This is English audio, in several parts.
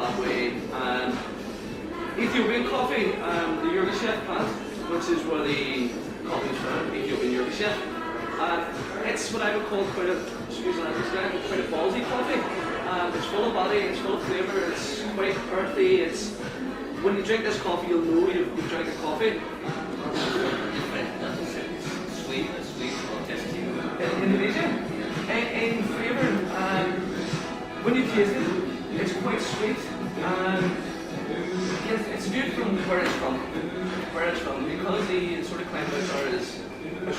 that way. Ethiopian coffee, the Yirgacheffe plant, which is where the coffee is found, Ethiopian Yirgacheffe. It's what I would call quite a ballsy coffee. It's full of body, it's full of flavour, it's quite earthy. It's when you drink this coffee, you'll know you've drank a coffee. Sweet, tasty. In Indonesia, in flavour, when you taste it, it's quite sweet. It's good from where it's from. Because the sort of climate out there is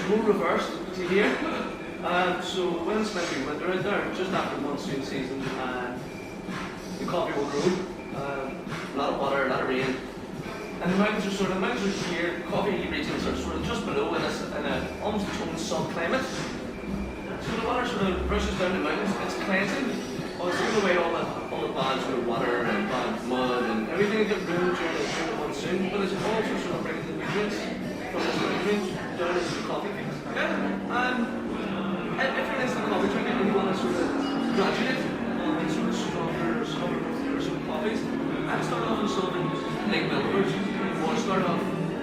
more reversed to here. So when it's meant to be winter out there, just after the monsoon season, the coffee will grow. A lot of water, a lot of rain. And the mountains are here, coffee regions are sort of just below in almost its own sub-climate. So the water sort of rushes down the mountains, it's cleansing. It's taking away all the bad sort of water and bad mud and everything that ruined during the monsoon, but it's also sort of bringing the nutrients from the mountains down into the coffee. If you're into coffee drinking and you want to sort of graduate on sort of stronger sort of coffees, I'd start off with something like milkers, or start off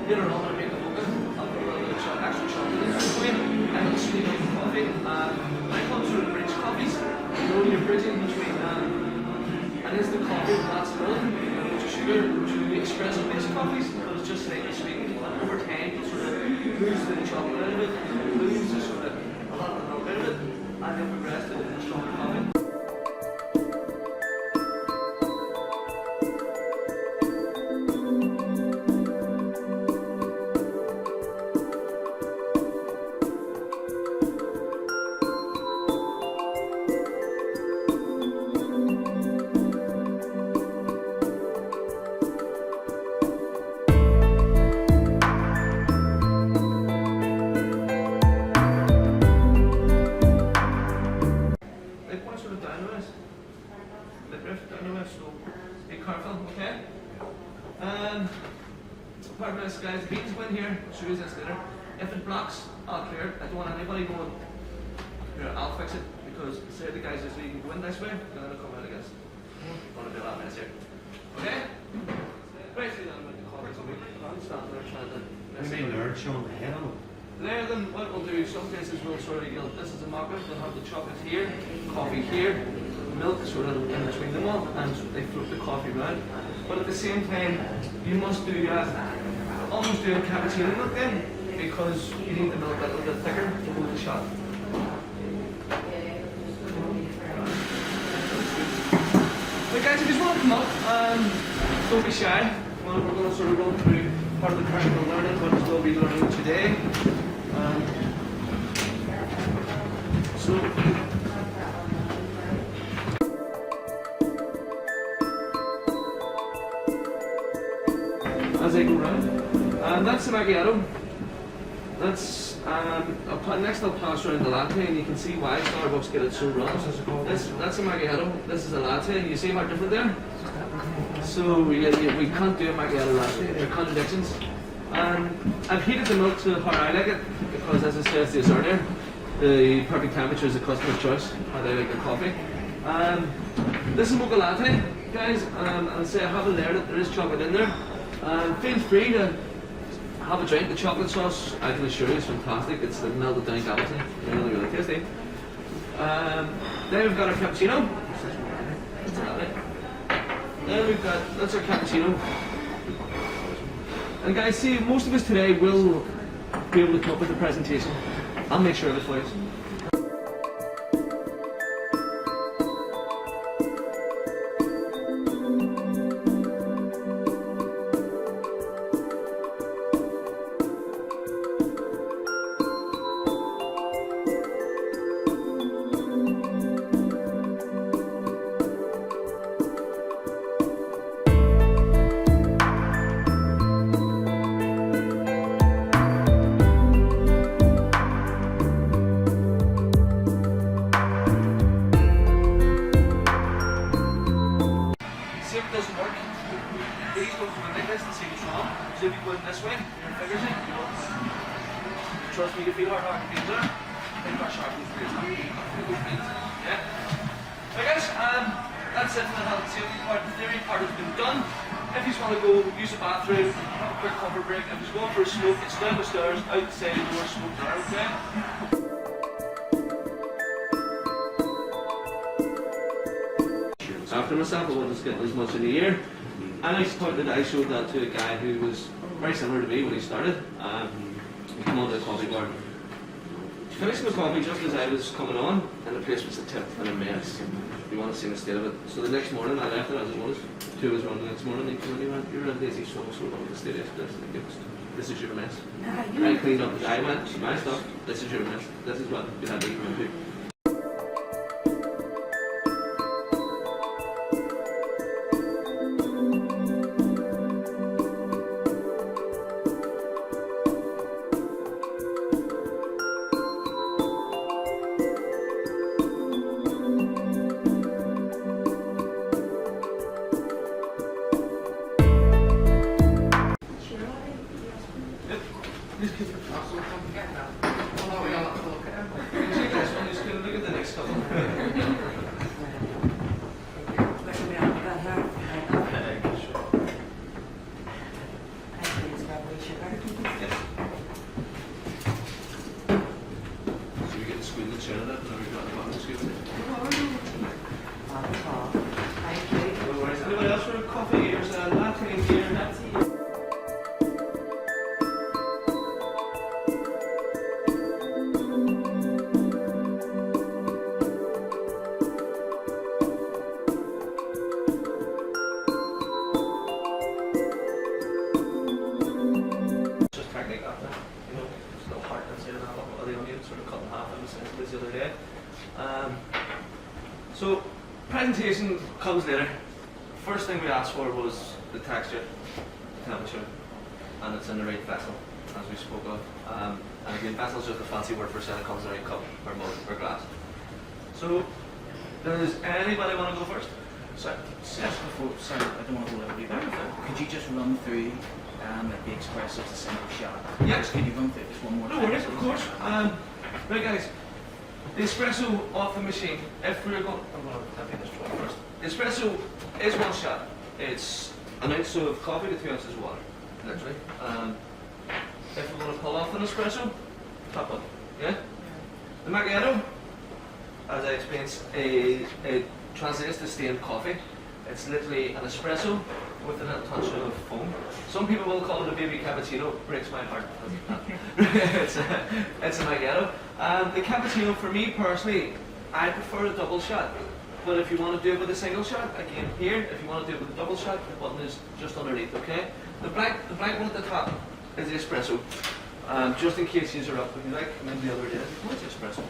later on and make a mocha. I'll put a little bit of extra chocolate in there for you, and it'll sweeten up the coffee. When it comes to the bridge coffees, you're bridging between and it's the coffee with lots of milk, which is sugar, to the espresso-based coffees, but it's just slightly sweetened. And over time, you sort of lose the chocolate out of it, lose the sort of a lot of the milk out of it, and then progress to a stronger coffee. So be careful, okay? Pardon me, guys, the beans go in here, show you this later. If it blocks, I'll clear it. I don't want anybody going, here, I'll fix it, because say the guys just leave go in this way, then it'll come out, I guess. I want to be a lot of mess here. Okay? Basically, I'm going to cover it. I'm standing there trying to. You mean nerd showing the head on them? There, then what we'll do, some places we'll sort of, this is a mock-up, they'll have the chocolate here, coffee here, milk sort of in between them all, and they float the coffee around. But at the same time, you must do almost do a cappuccino milk then, because you need the milk a little bit thicker to hold the shot. But guys, if you just want to come up, don't be shy. Well, we're going to sort of run through part of the practical learning, what we'll be learning today. As I go round, that's the macchiato. That's next I'll pass around the latte, and you can see why Starbucks get it so wrong. That's a macchiato. This is a latte. You see how different they are? So we can't do a macchiato latte. They're contradictions. I've heated the milk to how I like it, because as I said to you earlier, the perfect temperature is the customer's choice, how they like their coffee. This is mocha latte, guys, and I'll say I haven't learned it, there is chocolate in there. Feel free to have a drink. The chocolate sauce, I can assure you, is fantastic. It's the melted down gelatin, really, really tasty. Then we've got our cappuccino. Then we've got, that's our cappuccino. And guys, see, most of us today will be able to come up with a presentation. I'll make sure of it for you. So if you go in this way, your fingers in, trust me, you feel how hard the beans are. Think how sharp these beans are. Yeah? So guys, that's it for the health and safety part. The theory part has been done. If you want to go use the bathroom, have a quick cover break. If you're going for a smoke, it's down the stairs, outside the door, smoke there, okay? After myself, I wasn't getting as much in a year. And I showed that to a guy who was very similar to me when he started. He came on to the coffee bar. Finished my coffee just as I was coming on, and the place was a tip and a mess. You want to see the state of it. So the next morning, I left it as it was. 2 hours running the next morning, he came in, he went, "You're in Daisy, so wrong with the state of this is your mess." I cleaned up, I went, "My stuff, this is your mess. This is what you had to do." Look at the next couple. So you're getting squeezed the chair of that, and we've got the bottom scoop. No worries. Anybody else for a coffee? Here's a latte here. The other day. So presentation comes later. First thing we asked for was the texture, temperature, and it's in the right vessel, as we spoke of. And again, vessel is just a fancy word for saying it comes in the right cup or mug or glass. So does anybody want to go first? Sorry, just before, sorry, I don't want to hold everybody back. Could you just run through like the espresso, the single shot? Yes. Could you run through this one more No time? worries, of course. Right guys, the espresso off the machine, if we're going, I'm going to tap in this one first. The espresso is one shot. It's an ounce of coffee to 2 ounces of water, literally. If we're going to pull off an espresso, top up, yeah? The macchiato, as I explained, it translates to steamed coffee. It's literally an espresso with a little touch of foam. Some people will call it a baby cappuccino. Breaks my heart. it's a macchiato. The cappuccino, for me personally, I prefer a double shot. But if you want to do it with a single shot, again here, if you want to do it with a double shot, the button is just underneath, okay? The black one at the top is the espresso. Just in case you're up, if you like, come in the other day, where's the espresso?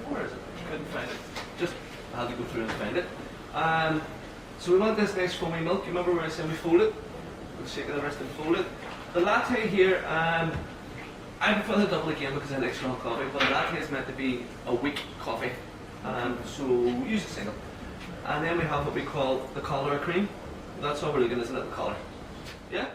Where is it? Couldn't find it. Just had to go through and find it. So we want this nice foamy milk. You remember where I said we fold it? We'll shake the rest and fold it. The latte here, I prefer the double again because I like strong coffee, but a latte is meant to be a weak coffee. So use the single. And then we have what we call the collar cream. That's all we're looking at, is a little collar. Yeah?